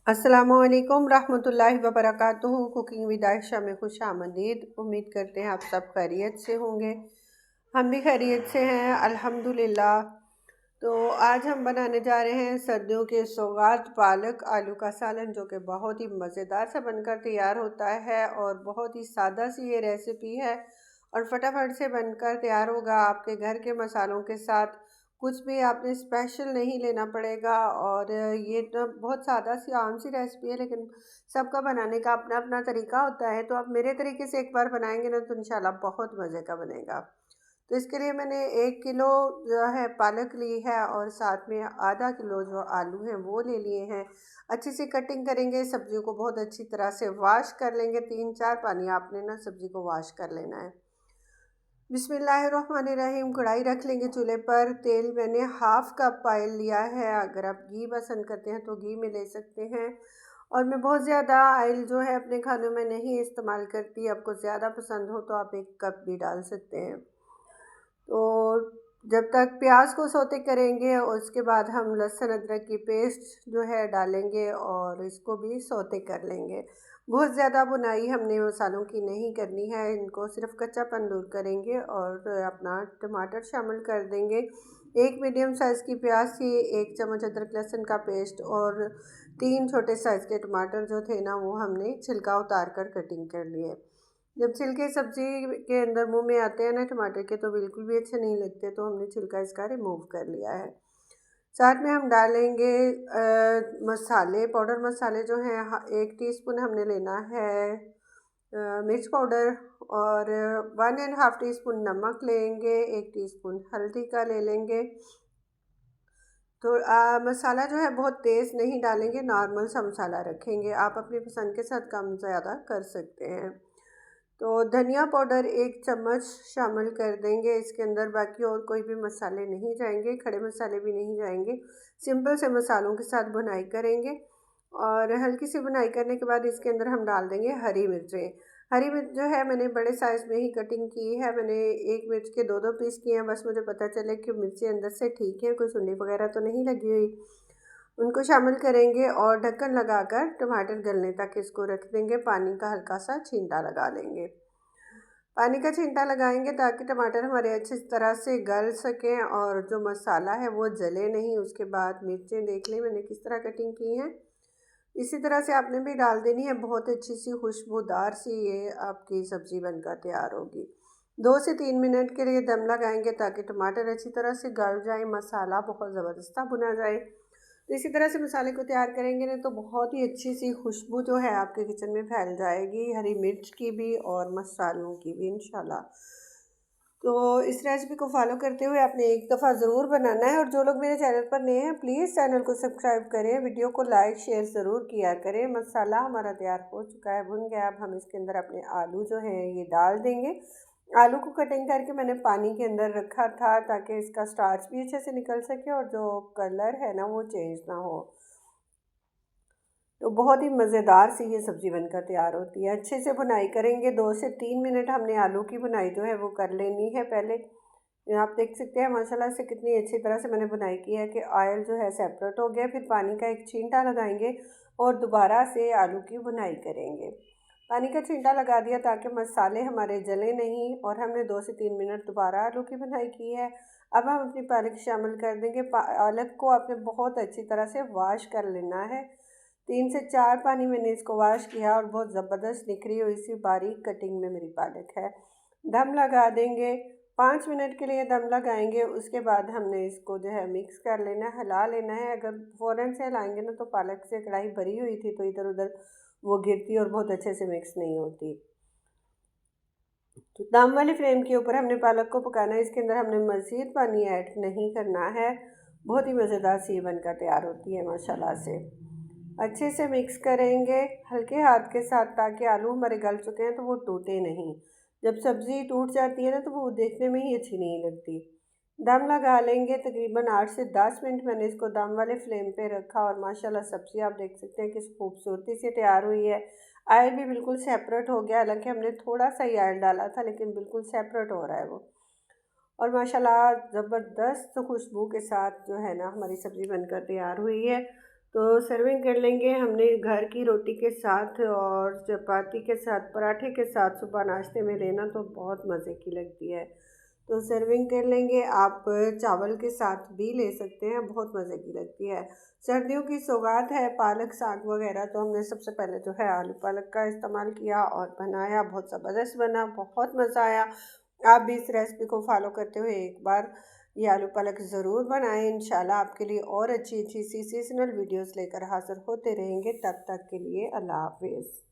अस्सलामुअलैकुम रहमतुल्लाहि व बरकातुहू। कुकिंग विद आयशा में खुश आमदीद। उम्मीद करते हैं आप सब खैरियत से होंगे। हम भी खैरियत से हैं अल्हम्दुलिल्लाह। तो आज हम बनाने जा रहे हैं सर्दियों के सौगात पालक आलू का सालन, जो कि बहुत ही मज़ेदार सा बनकर तैयार होता है और बहुत ही सादा सी ये रेसिपी है और फटाफट से बनकर तैयार होगा आपके घर के मसालों के साथ। कुछ भी आपने स्पेशल नहीं लेना पड़ेगा और ये तो बहुत सादा सी आम सी रेसिपी है, लेकिन सबका बनाने का अपना अपना तरीका होता है। तो आप मेरे तरीके से एक बार बनाएंगे ना तो इंशाल्लाह बहुत मज़े का बनेगा। तो इसके लिए मैंने 1 किलो जो है पालक ली है और साथ में आधा किलो जो आलू हैं वो ले लिए हैं। अच्छी सी कटिंग करेंगे, सब्जियों को बहुत अच्छी तरह से वॉश कर लेंगे। 3-4 पानी आपने ना सब्जी को वॉश कर लेना है। बिस्मिल्लाहिर्रहमानिर्रहीम। कढ़ाई रख लेंगे चूल्हे पर। तेल मैंने हाफ़ कप ऑयल लिया है। अगर आप घी पसंद करते हैं तो घी में ले सकते हैं, और मैं बहुत ज़्यादा ऑयल जो है अपने खानों में नहीं इस्तेमाल करती। आपको ज़्यादा पसंद हो तो आप 1 कप भी डाल सकते हैं। तो जब तक प्याज को सौते करेंगे और उसके बाद हम लहसुन अदरक की पेस्ट जो है डालेंगे और इसको भी सौते कर लेंगे। बहुत ज़्यादा भुनाई हमने मसालों की नहीं करनी है, इनको सिर्फ कच्चापन दूर करेंगे और अपना टमाटर शामिल कर देंगे। एक मीडियम साइज़ की प्याज थी, 1 चम्मच अदरक लहसुन का पेस्ट और 3 छोटे साइज़ के टमाटर जो थे ना वो हमने छिलका उतार कर कटिंग कर लिए। जब छिलके सब्जी के अंदर मुंह में आते हैं ना टमाटर के तो बिल्कुल भी अच्छे नहीं लगते, तो हमने छिलका इसका रिमूव कर लिया है। साथ में हम डालेंगे मसाले, पाउडर मसाले जो हैं। 1 टीस्पून हमने लेना है मिर्च पाउडर और 1.5 टीस्पून नमक लेंगे। 1 टीस्पून हल्दी का ले लेंगे। तो मसाला जो है बहुत तेज़ नहीं डालेंगे, नॉर्मल सा मसाला रखेंगे। आप अपनी पसंद के साथ कम ज़्यादा कर सकते हैं। तो धनिया पाउडर 1 चम्मच शामिल कर देंगे इसके अंदर। बाकी और कोई भी मसाले नहीं जाएंगे, खड़े मसाले भी नहीं जाएंगे। सिंपल से मसालों के साथ भुनाई करेंगे और हल्की सी भुनाई करने के बाद इसके अंदर हम डाल देंगे हरी मिर्चें। हरी मिर्च जो है मैंने बड़े साइज़ में ही कटिंग की है। मैंने एक मिर्च के 2-2 पीस किए हैं, बस मुझे पता चले कि मिर्चें अंदर से ठीक है, कोई सुंडी वगैरह तो नहीं लगी हुई। उनको शामिल करेंगे और ढक्कन लगाकर टमाटर गलने तक इसको रख देंगे। पानी का हल्का सा छींटा लगा लेंगे। पानी का छींटा लगाएंगे ताकि टमाटर हमारे अच्छी तरह से गल सकें और जो मसाला है वो जले नहीं। उसके बाद मिर्चें देख लें मैंने किस तरह कटिंग की हैं, इसी तरह से आपने भी डाल देनी है। बहुत अच्छी सी खुशबूदार सी ये आपकी सब्ज़ी बनकर तैयार होगी। 2 से 3 मिनट के लिए दम लगाएंगे ताकि टमाटर अच्छी तरह से गल जाए, मसाला बहुत ज़बरदस्त भुना जाए। तो इसी तरह से मसाले को तैयार करेंगे ना तो बहुत ही अच्छी सी खुशबू जो है आपके किचन में फैल जाएगी, हरी मिर्च की भी और मसालों की भी इंशाल्लाह। तो इस रेसिपी को फॉलो करते हुए आपने एक दफ़ा ज़रूर बनाना है। और जो लोग मेरे चैनल पर नए हैं प्लीज़ चैनल को सब्सक्राइब करें, वीडियो को लाइक शेयर ज़रूर किया करें। मसाला हमारा तैयार हो चुका है, भुन गया। अब हम इसके अंदर अपने आलू जो हैं ये डाल देंगे। आलू को कटिंग करके मैंने पानी के अंदर रखा था ताकि इसका स्टार्च भी अच्छे से निकल सके और जो कलर है ना वो चेंज ना हो। तो बहुत ही मज़ेदार सी ये सब्ज़ी बनकर तैयार होती है। अच्छे से भुनाई करेंगे। 2 से 3 मिनट हमने आलू की भुनाई जो है वो कर लेनी है पहले। आप देख सकते हैं माशाल्लाह से कितनी अच्छी तरह से मैंने भुनाई की है कि ऑयल जो है सेपरेट हो गया। फिर पानी का एक छींटा लगाएंगे और दोबारा से आलू की भुनाई करेंगे। पानी का छींटा लगा दिया ताकि मसाले हमारे जले नहीं, और हमने 2 से 3 मिनट दोबारा आलू की भुनाई की है। अब हम अपनी पालक शामिल कर देंगे। पालक को आपने बहुत अच्छी तरह से वॉश कर लेना है। 3 से 4 पानी मैंने इसको वॉश किया और बहुत ज़बरदस्त निखरी हुई सी बारीक कटिंग में मेरी पालक है। दम लगा देंगे। 5 मिनट के लिए दम लगाएंगे। उसके बाद हमने इसको जो है मिक्स कर लेना है, हिला लेना है। अगर फ़ौरन से हिलाएंगे ना तो पालक से कढ़ाई भरी हुई थी तो इधर उधर वो गिरती और बहुत अच्छे से मिक्स नहीं होती। तो दम वाली फ्लेम के ऊपर हमने पालक को पकाना है। इसके अंदर हमने मज़ीद पानी ऐड नहीं करना है। बहुत ही मज़ेदार सी बनकर तैयार होती है माशाल्लाह से। अच्छे से मिक्स करेंगे हल्के हाथ के साथ ताकि आलू हमारे गल चुके हैं तो वो टूटे नहीं। जब सब्ज़ी टूट जाती है ना तो वो देखने में ही अच्छी नहीं लगती। दम लगा लेंगे। तकरीबन 8 से 10 मिनट मैंने इसको दम वाले फ्लेम पे रखा और माशाल्लाह सब्ज़ी आप देख सकते हैं किस खूबसूरती से तैयार हुई है। ऑयल भी बिल्कुल सेपरेट हो गया, हालांकि हमने थोड़ा सा ही ऑयल डाला था लेकिन बिल्कुल सेपरेट हो रहा है वो। और माशाल्लाह ज़बरदस्त खुशबू के साथ जो है ना हमारी सब्ज़ी बनकर तैयार हुई है। तो सर्विंग कर लेंगे। हमने घर की रोटी के साथ और चपाती के साथ, पराठे के साथ सुबह नाश्ते में लेना तो बहुत मज़े की लगती है। तो सर्विंग कर लेंगे। आप चावल के साथ भी ले सकते हैं, बहुत मज़े की लगती है। सर्दियों की सौगात है पालक साग वगैरह, तो हमने सबसे पहले जो है आलू पालक का इस्तेमाल किया और बनाया, बहुत ज़बरदस्त बना, बहुत मज़ा आया। आप भी इस रेसिपी को फॉलो करते हुए एक बार ये आलू पालक ज़रूर बनाएं। इंशाल्लाह आपके लिए और अच्छी अच्छी सी सीजनल वीडियोस लेकर हाज़िर होते रहेंगे। तब तक के लिए अल्लाह हाफिज़।